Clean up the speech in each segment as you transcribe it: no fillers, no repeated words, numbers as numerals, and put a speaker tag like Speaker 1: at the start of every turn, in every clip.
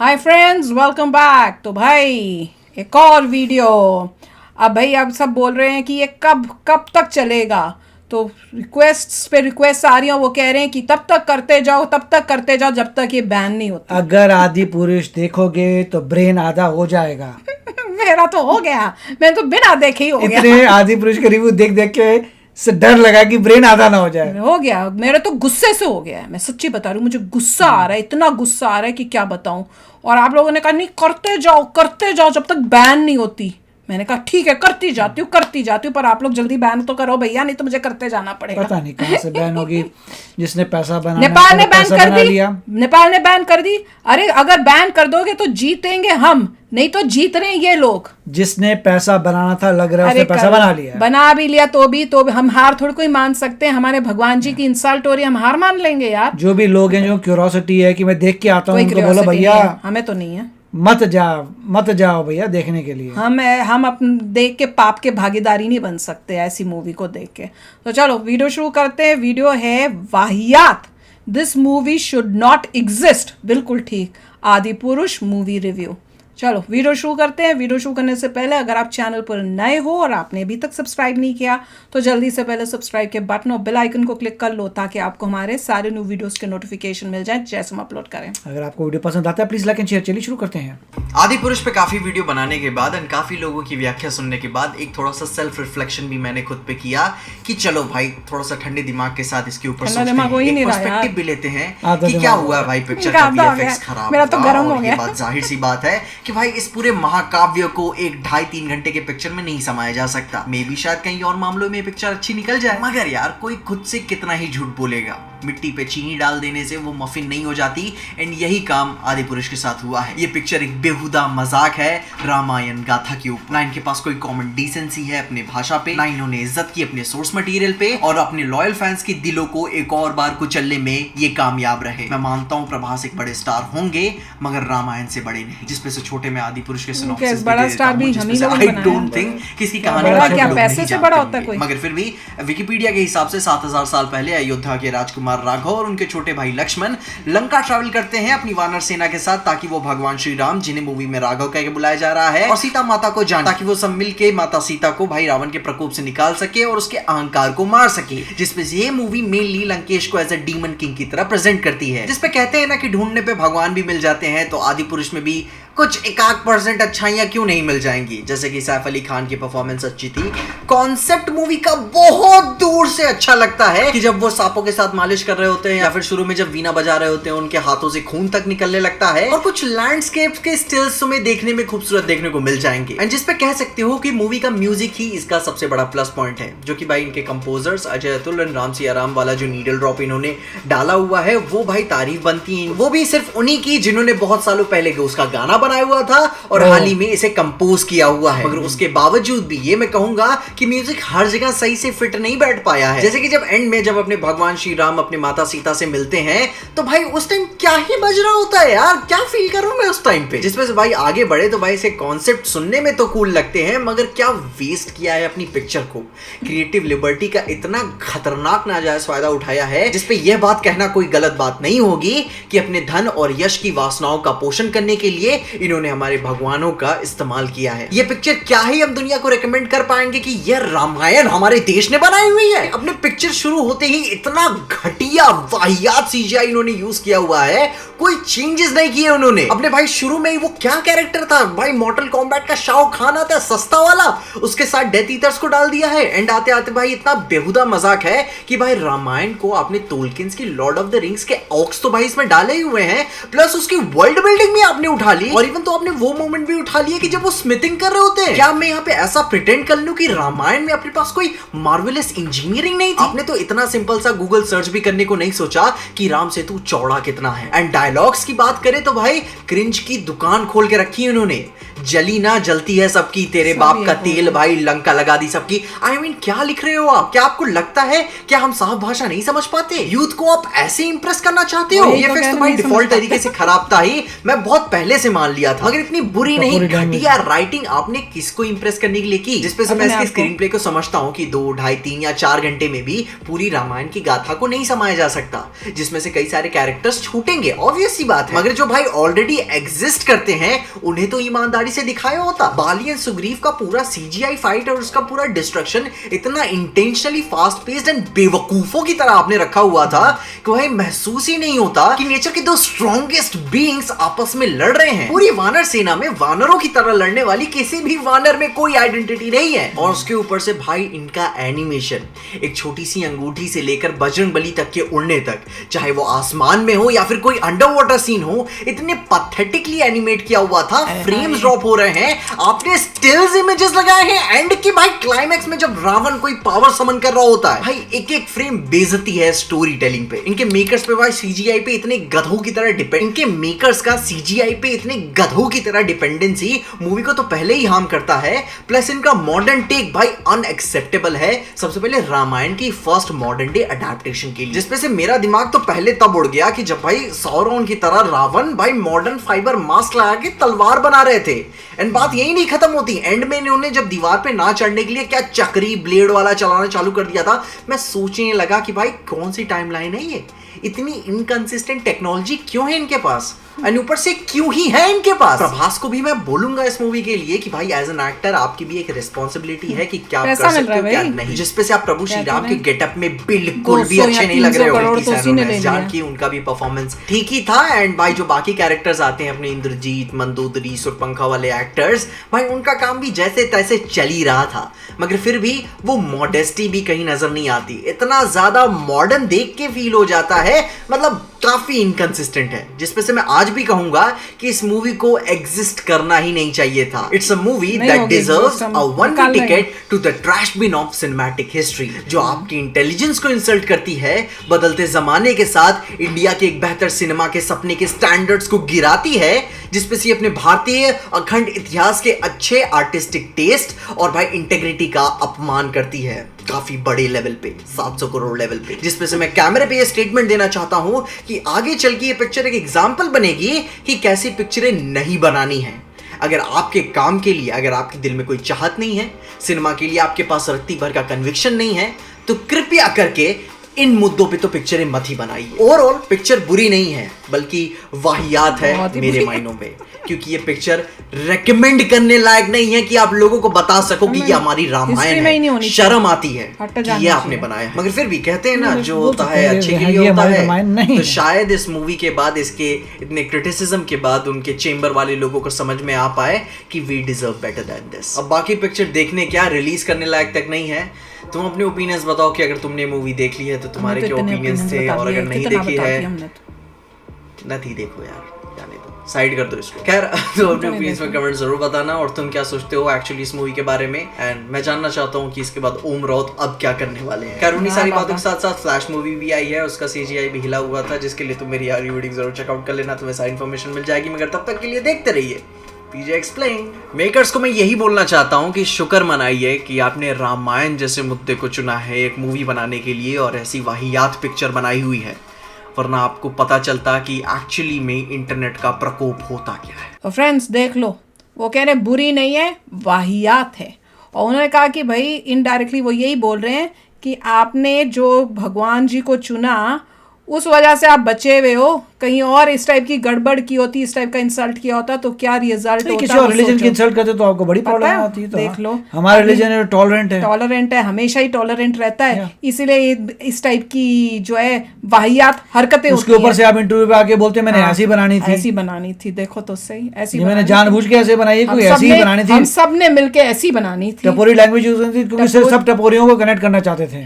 Speaker 1: Hi friends, welcome back. तो भाई एक और वीडियो। अब भाई आप सब बोल रहे हैं कि ये कब कब तक चलेगा। तो रिक्वेस्ट्स पे रिक्वेस्ट आ रही हैं, वो कह रहे हैं कि तब तक करते जाओ, तब तक करते जाओ जब तक ये बैन नहीं होता।
Speaker 2: अगर आदि पुरुष देखोगे तो ब्रेन आधा हो जाएगा।
Speaker 1: मेरा तो हो गया, मैं तो बिना देखे ही हो गया।
Speaker 2: इतने आदि पुरुष के रिव्यू देख देख के से डर लगा कि ब्रेन आधा ना हो जाए।
Speaker 1: हो गया, मेरा तो गुस्से से हो गया है। मैं सच्ची बता रही हूँ, मुझे गुस्सा आ रहा है, इतना गुस्सा आ रहा है कि क्या बताऊं। और आप लोगों ने कहा नहीं करते जाओ जब तक बैन नहीं होती। मैंने कहा ठीक है, करती जाती हूँ, पर आप लोग जल्दी बैन तो करो भैया, नहीं तो मुझे करते जाना पड़ेगा।
Speaker 2: पता नहीं कहाँ से बैन होगी। जिसने पैसा बनाना
Speaker 1: नेपाल ने बैन
Speaker 2: पैसा
Speaker 1: कर
Speaker 2: बना
Speaker 1: दी,
Speaker 2: लिया।
Speaker 1: नेपाल ने बैन कर दी। अरे अगर बैन कर दोगे तो जीतेंगे हम, नहीं तो जीत रहे हैं ये लोग।
Speaker 2: जिसने पैसा बनाना था लग रहा है उसने पैसा बना लिया।
Speaker 1: बना भी लिया तो भी हम हार थोड़ी कोई मान सकते हैं। हमारे भगवान जी की इंसल्ट हो रही है, हम हार मान लेंगे यार।
Speaker 2: जो भी लोग हैं, जो क्यूरोसिटी है कि मैं देख के आता हूँ,
Speaker 1: कोई
Speaker 2: उनको बोलो
Speaker 1: curiosity
Speaker 2: भैया
Speaker 1: नहीं है, हमें तो नहीं है।
Speaker 2: मत जाओ भैया देखने के लिए।
Speaker 1: हम अपन देख के पाप के भागीदारी नहीं बन सकते ऐसी मूवी को देख के। तो चलो वीडियो शुरू करते हैं। वीडियो है वाहियात, this movie should not exist. बिल्कुल ठीक, आदि पुरुष मूवी रिव्यू। चलो वीडियो शुरू करते हैं। वीडियो शुरू करने से पहले अगर आप चैनल पर नए हो और आपने अभी तक सब्सक्राइब नहीं किया तो जल्दी से पहले सब्सक्राइब के बटन और बेल आइकन को क्लिक कर लो, ताकि आपको हमारे सारे न्यू वीडियोस के नोटिफिकेशन मिल जाए जैसे हम अपलोड करें।
Speaker 2: अगर आपको वीडियो पसंद आता है प्लीज लाइक एंड शेयर। चलिए शुरू करते हैं।
Speaker 3: आदि पुरुष पे काफी वीडियो बनाने के बाद और काफी लोगों की व्याख्या सुनने के बाद एक थोड़ा सा सेल्फ रिफ्लेक्शन भी मैंने खुद पे किया कि चलो भाई थोड़ा सा ठंडे दिमाग के साथ इसके ऊपर सोचते हैं, एक पर्सपेक्टिव भी लेते हैं कि क्या हुआ भाई, पिक्चर का वीएफएक्स खराब
Speaker 1: मेरा तो गर्म हो गया।
Speaker 3: बात जाहिर सी बात है कि भाई इस पूरे महाकाव्य को 1-2.5-3 घंटे के पिक्चर में नहीं समाया जा सकता। मे भी शायद कहीं और मामलों में पिक्चर अच्छी निकल जाए, मगर यार कोई खुद से कितना ही झूठ बोलेगा। मिट्टी पे चीनी डाल देने से वो मफिन नहीं हो जाती, एंड यही काम आदि पुरुष के साथ हुआ है। ये पिक्चर एक बेहुदा मजाक है रामायण गाथा के ऊपर। ना इनके पास कोई कॉमन डिसेंसी है अपने भाषा पे, ना इन्होंने इज्जत की अपने सोर्स मटेरियल पे, और अपने लॉयल फैंस के दिलों को एक और बार कुचलने में ये कामयाब रहे। मैं मानता हूँ प्रभास एक बड़े स्टार होंगे, मगर रामायण से बड़े नहीं। जिसपे से छोटे में आदि पुरुष के सिनॉप्सिस
Speaker 1: बड़ा स्टार भी हम ही लोग
Speaker 3: आई डोंट थिंक किसकी कहानी
Speaker 1: क्या पैसे से बड़ा होता है कोई।
Speaker 3: मगर फिर भी विकिपीडिया के हिसाब से 7000 साल पहले अयोध्या के राजकुमार राघव और उनके छोटे भाई लक्ष्मण लंका ट्रैवल करते हैं अपनी वानर सेना के साथ, ताकि वो भगवान श्री राम, जिन्हें मूवी में राघव कह के बुलाया जा रहा है, और सीता माता को जान, ताकि वो सब मिलके माता सीता को भाई रावण के प्रकोप से निकाल सके और उसके अहंकार को मार सके। जिसपे ये मूवी मेनली लंकेश को एज अ डीमन किंग की तरह प्रेजेंट करती है। जिसपे कहते हैं ना कि ढूंढने पे भगवान भी मिल जाते हैं, तो आदि पुरुष में भी कुछ 1% अच्छाइयां क्यों नहीं मिल जाएंगी। जैसे कि सैफ अली खान की परफॉर्मेंस अच्छी थी। कॉन्सेप्ट मूवी का बहुत दूर से अच्छा लगता है कि जब वो सांपों के साथ मालिश कर रहे होते हैं, या फिर शुरू में जब वीणा बजा रहे होते हैं उनके हाथों से खून तक निकलने लगता है, और कुछ लैंडस्केप के स्टिल्स में देखने में खूबसूरत देखने को मिल जाएंगे। एंड जिसपे कह सकते हो कि मूवी का म्यूजिक ही इसका सबसे बड़ा प्लस पॉइंट है, जो कि भाई इनके कंपोजर्स अजय अतुल और राम सिया राम वाला जो नीडल ड्रॉप इन्होंने डाला हुआ है, वो भाई तारीफ बनती है। वो भी सिर्फ उन्हीं की जिन्होंने बहुत सालों पहले उसका गाना बनाया हुआ था और हाल ही में इसे कंपोज किया हुआ है। मगर उसके बावजूद भी ये मैं कहूंगा कि म्यूजिक हर जगह सही से फिट नहीं बैठ पाया है। जैसे कि जब एंड में जब अपने भगवान श्री राम अपने माता सीता से मिलते हैं, तो भाई उस टाइम क्या ही बज रहा होता है यार, क्या फील कर रहा हूं मैं उस टाइम पे। जिसमें से भाई आगे बढ़े तो भाई इसे कॉन्सेप्ट सुनने में तो कूल लगते हैं, मगर क्या वेस्ट किया है अपनी पिक्चर को। क्रिएटिव लिबर्टी का इतना खतरनाक नाजायज फायदा उठाया है, जिसपे यह बात कहना कोई गलत बात नहीं होगी कि अपने धन और यश की वासनाओं का पोषण करने के लिए इन्होंने हमारे भगवानों का इस्तेमाल किया है। ये पिक्चर क्या ही हम दुनिया को रेकमेंड कर पाएंगे कि यह रामायण हमारे देश ने बनाई हुई है। अपने पिक्चर शुरू होते ही इतना घटिया वाहियात सीजीआई इन्होंने यूज किया हुआ है, कोई चेंजेस नहीं किए उन्होंने। अपने भाई शुरू में ही वो क्या कैरेक्टर था भाई, मॉर्टल कॉम्बैट का शाओ खान आता है सस्ता वाला, उसके साथ डेथ ईटर्स को डाल दिया है। एंड आते आते भाई इतना बेहुदा मजाक है कि भाई रामायण को आपने टोल्किन्स की लॉर्ड ऑफ द रिंग्स के ऑक्स तो भाई इसमें डाले हुए हैं, प्लस उसकी वर्ल्ड बिल्डिंग भी आपने उठा ली, और इवन तो आपने वो मोमेंट भी उठा लिया कि जब वो स्मिथिंग कर रहे होते हैं। क्या मैं यहाँ पे ऐसा प्रिटेंड कर लूं कि रामायण में अपने पास कोई मार्वेलस इंजीनियरिंग नहीं थी? आपने तो इतना सिंपल सा गूगल सर्च भी करने को नहीं सोचा कि राम सेतु चौड़ा कितना है। एंड डायलॉग्स की बात करें तो भाई क्रिंज की दुकान खोल के रखी है उन्होंने। जली ना जलती है सबकी, तेरे बाप का तेल भाई लंका लगा दी सबकी। आई मीन क्या लिख रहे हो आप? क्या आपको लगता है क्या हम साफ भाषा नहीं समझ पाते? यूथ को आप ऐसे इंप्रेस करना चाहते हो? ये फिक्स तो भाई डिफॉल्ट तरीके से खराब था ही, मैं बहुत पहले से मान लिया था। मगर इतनी बुरी नहीं, घटिया राइटिंग आपने किसको इंप्रेस करने के लिए की? जिसपे से मैं इसके स्क्रीन प्ले को समझता हूँ कि 2, 2.5, 3 या 4 घंटे में भी पूरी रामायण की गाथा को नहीं समाया जा सकता, जिसमें से कई सारे कैरेक्टर्स छूटेंगे, ऑब्वियस सी बात है। मगर जो भाई ऑलरेडी एग्जिस्ट करते हैं उन्हें तो ईमानदारी से दिखाया होता। बाली एंड सुग्रीव का पूरा सीजीआई फाइट और उसका पूरा डिस्ट्रक्शन इतना इंटेंशनली फास्ट पेस्ड एंड बेवकूफों की तरह आपने रखा हुआ था कि भाई महसूस ही नहीं होता कि नेचर के दो स्ट्रॉन्गेस्ट बीइंग्स आपस में लड़ रहे हैं। पूरी वानर सेना में वानरों की तरह लड़ने वाली किसी भी वानर में कोई आइडेंटिटी नहीं है। और उसके ऊपर से भाई इनका एनिमेशन, एक छोटी सी अंगूठी से लेकर बजरंगबली तक के उड़ने तक, चाहे वो आसमान में हो या फिर कोई अंडर वाटर सीन हो, इतने पैथेटिकली एनिमेट किया हुआ था। फ्रेम्स ड्रॉप हो रहे हैं, आपने स्टिल्स इमेजेस लगाए हैं एंड की भाई क्लाइमैक्स में जब रावण कोई पावर समन कर रहा होता है, भाई एक एक फ्रेम बेइज्जती है स्टोरी टेलिंग पे। इनके मेकर्स पे भाई सीजीआई पे इतने गधों की तरह डिपेंडेंसी मूवी को तो पहले ही हार्म करता है, प्लस इनका मॉडर्न टेक भाई अनएक्सेप्टेबल है। सबसे पहले रामायण की फर्स्ट मॉडर्न डे अडैप्टेशन के लिए, जिसपे से मेरा दिमाग तो पहले तब उड़ गया कि जब भाई सौरन की तरह रावण भाई मॉडर्न फाइबर मास्क लगा के तलवार बना रहे थे। एंड बात यही नहीं खत्म होती, एंड में इन्होंने जब दीवार पे ना चढ़ने के लिए क्या चक्री ब्लेड वाला चलाना चालू कर दिया था। मैं सोचने लगा कि भाई कौन सी टाइमलाइन है ये, इतनी इनकंसिस्टेंट टेक्नोलॉजी क्यों है इनके पास, और ऊपर से क्यों ही है इनके पास। प्रभास को भी मैं बोलूंगा इस मूवी के लिए कि भाई एज एन एक्टर आपकी भी एक रिस्पॉन्सिबिलिटी है कि क्या आप कर सकते हो क्या नहीं, जिसपे से आप प्रभु श्री राम के गेटअप में बिल्कुल भी अच्छे नहीं लग रहे हो। जानकी उनका भी परफॉर्मेंस ठीक ही था। एंड भाई जो बाकी कैरेक्टर्स आते हैं अपने इंद्रजीत, मंदोदरी, सुरपंखा वाले एक्टर्स, भाई उनका काम भी जैसे तैसे चल ही रहा था, मगर फिर भी वो मॉडेस्टी भी कहीं नजर नहीं आती। इतना ज्यादा मॉडर्न देख के फील हो जाता है, मतलब काफी इनकंसिस्टेंट है, जिसपे से मैं आज भी कहूंगा कि इस मूवी को एग्जिस्ट करना ही नहीं चाहिए था। It's a movie that deserves a one way ticket to the trash bin of cinematic history, जो आपकी इंटेलिजेंस को इंसल्ट करती है, बदलते जमाने के साथ इंडिया के एक बेहतर सिनेमा के सपने के स्टैंडर्ड्स को गिराती है, जिसपे से अपने भारतीय अखंड इतिहास के अच्छे आर्टिस्टिक टेस्ट और भाई इंटेग्रिटी का अपमान करती है काफी बड़े लेवल पे, 700 करोड़ लेवल पे। जिसपे से मैं कैमरे पे ये स्टेटमेंट देना चाहता हूं कि आगे चल के ये पिक्चर एक एग्जांपल बनेगी कि कैसी पिक्चरें नहीं बनानी है। अगर आपके काम के लिए, अगर आपके दिल में कोई चाहत नहीं है, सिनेमा के लिए आपके पास रत्ती भर का कन्विक्शन नहीं है, तो कृपया करके इन मुद्दों पे तो पिक्चरें मत ही बनाइए। ओवरऑल पिक्चर बुरी नहीं है, बल्कि वाहियात है मेरे मायनों पे, क्योंकि ये पिक्चर रेकमेंड करने लायक नहीं है कि आप लोगों को बता सको कि ये हमारी रामायण है। शर्म आती है कि ये आपने बनाया, मगर फिर भी कहते हैं ना जो होता है अच्छे के लिए होता है। तो शायद इस मूवी के बाद, इसके इतने क्रिटिसिज्म के बाद, उनके चेंबर वाले लोगों को समझ में आ पाए कि we deserve better than this. अब बाकी पिक्चर देखने क्या, रिलीज करने लायक तक नहीं है। तुम अपने ओपिनियंस बताओ कि अगर तुमने मूवी देख ली है तो तुम्हारे क्या ओपिनियंस थे, और अगर नहीं देखी है नहीं देखो यार, जाने दो, साइड कर दो इसको। खैर तो अपने ओपिनियंस में कमेंट जरूर बताना, और तुम क्या सोचते हो एक्चुअली इस मूवी के बारे में। एंड मैं जानना चाहता हूँ कि इसके बाद ओम राउत अब क्या करने वाले हैं। खैर उन्हीं सारी बातों के साथ साथ फ्लैश मूवी भी आई है, उसका सीजीआई भी हिला हुआ था, जिसके लिए तुम मेरी यार वीडियो जरूर चेकआउट कर लेना, तुम्हें सारी इन्फॉर्मेशन मिल जाएगी। मगर तब तक के लिए देखते रहिए पीजे एक्सप्लेन। मेकर्स को मैं यही बोलना चाहता हूँ कि शुक्र मनाइए कि आपने रामायण जैसे मुद्दे को चुना है एक मूवी बनाने के लिए, और ऐसी वाहियात पिक्चर बनाई हुई है, वरना आपको पता चलता कि एक्चुअली में इंटरनेट का प्रकोप होता क्या है।
Speaker 1: तो फ्रेंड्स देख लो, वो कह रहे बुरी नहीं है, वाहियात है। और उन्होंने कहा कि भाई इनडायरेक्टली वो यही बोल रहे हैं कि आपने जो भगवान जी को चुना उस वजह से आप बचे हुए हो, कहीं और इस टाइप की गड़बड़ की होती, इस टाइप का इंसल्ट किया होता तो क्या रिजल्ट होता।
Speaker 2: किसी और रिलीजन की इंसल्ट करते तो आपको बड़ी प्रॉब्लम आती है। तो
Speaker 1: देख लो,
Speaker 2: हमारा रिलीजन टॉलरेंट है,
Speaker 1: हमेशा ही टॉलरेंट रहता है, इसीलिए इस टाइप की जो है वाहियात हरकतें
Speaker 2: उसके ऊपर से आप इंटरव्यू पे आके बोलते मैंने ऐसी बनानी थी। देखो तो सही, ऐसी मैंने जानबूझ के ऐसे बनाई, कोई ऐसी ही बनानी थी,
Speaker 1: हम सब ने मिलके ऐसी बनानी थी।
Speaker 2: टपोरी लैंग्वेज यूज करती थी क्योंकि सब टपोरियों को कनेक्ट करना चाहते थे।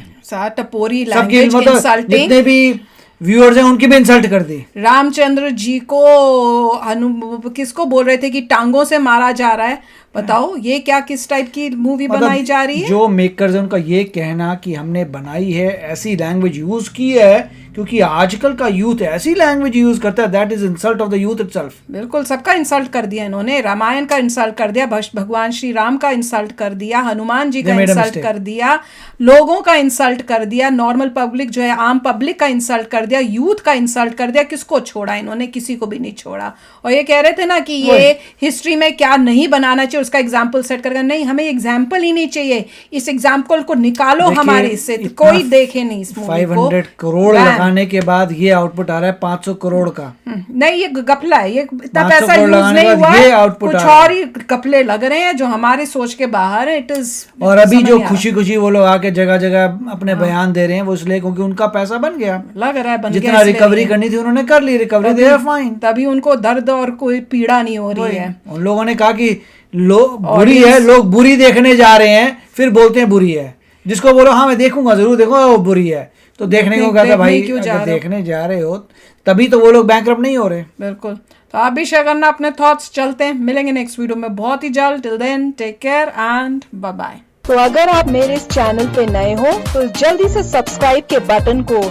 Speaker 1: टपोरी लैंग्वेज, इंसल्टिंग,
Speaker 2: जितने भी व्यूअर्स हैं उनकी भी इंसल्ट कर दी।
Speaker 1: रामचंद्र जी को किसको बोल रहे थे कि टांगों से मारा जा रहा है, बताओ ये क्या किस टाइप की मूवी बनाई जा रही है।
Speaker 2: जो मेकर्स है उनका ये कहना कि हमने बनाई है ऐसी लैंग्वेज यूज की है क्योंकि आजकल का यूथ ऐसी लैंग्वेज यूज करता है that is insult of the youth itself.
Speaker 1: बिल्कुल सबका इंसल्ट कर दिया इन्होंने, रामायण का इंसल्ट कर दिया, भगवान श्री राम का इंसल्ट कर दिया, हनुमान जी का इंसल्ट कर दिया, लोगों का इंसल्ट कर दिया, नॉर्मल पब्लिक जो है आम पब्लिक का इंसल्ट कर दिया, यूथ का इंसल्ट कर दिया। किसको छोड़ा इन्होंने? किसी को भी नहीं छोड़ा। और ये कह रहे थे ना कि ये हिस्ट्री में क्या नहीं बनाना चाहिए उसका एग्जाम्पल सेट करके, नहीं हमें एग्जाम्पल ही नहीं चाहिए, इस एग्जाम्पल को निकालो हमारे से, कोई देखे नहीं इस मूवी को।
Speaker 2: 500 करोड़ लगाने के बाद ये आउटपुट आ रहा है 500 करोड़ का।
Speaker 1: नहीं ये गपला है, ये इतना पैसा यूज नहीं हुआ, कुछ और ही गपले लग रहे हैं जो हमारे सोच के बाहर है। इट इज
Speaker 2: और अभी जो खुशी खुशी वो लोग आके जगह जगह अपने बयान दे रहे हैं वो इसलिए क्योंकि उनका पैसा बन गया,
Speaker 1: लग रहा है बन गया,
Speaker 2: जितना रिकवरी करनी थी उन्होंने कर ली, रिकवरी दे फाइन,
Speaker 1: तभी उनको दर्द और कोई पीड़ा नहीं हो रही है।
Speaker 2: उन लोगों ने कहा कि लोग बुरी है, लोग बुरी देखने जा रहे हैं फिर बोलते हैं बुरी है, जिसको बोलो हाँ मैं देखूंगा जरूर देखूंगा वो बुरी है, तो देखने को कहता भाई अगर देखने जा रहे हो तभी तो वो लोग बैंकरप्ट नहीं हो रहे।
Speaker 1: बिल्कुल, तो आप भी शेयर करना अपने थॉट्स। चलते हैं, मिलेंगे नेक्स्ट वीडियो में बहुत ही जल्द। Till then take care and bye bye.
Speaker 4: तो अगर आप मेरे इस चैनल पे नए हो तो जल्दी से सब्सक्राइब के बटन को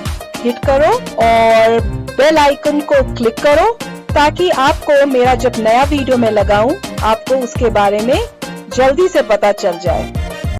Speaker 4: हिट करो और बेल आइकन को क्लिक करो ताकि आपको मेरा जब नया वीडियो मैं लगाऊं आपको उसके बारे में जल्दी से पता चल जाए।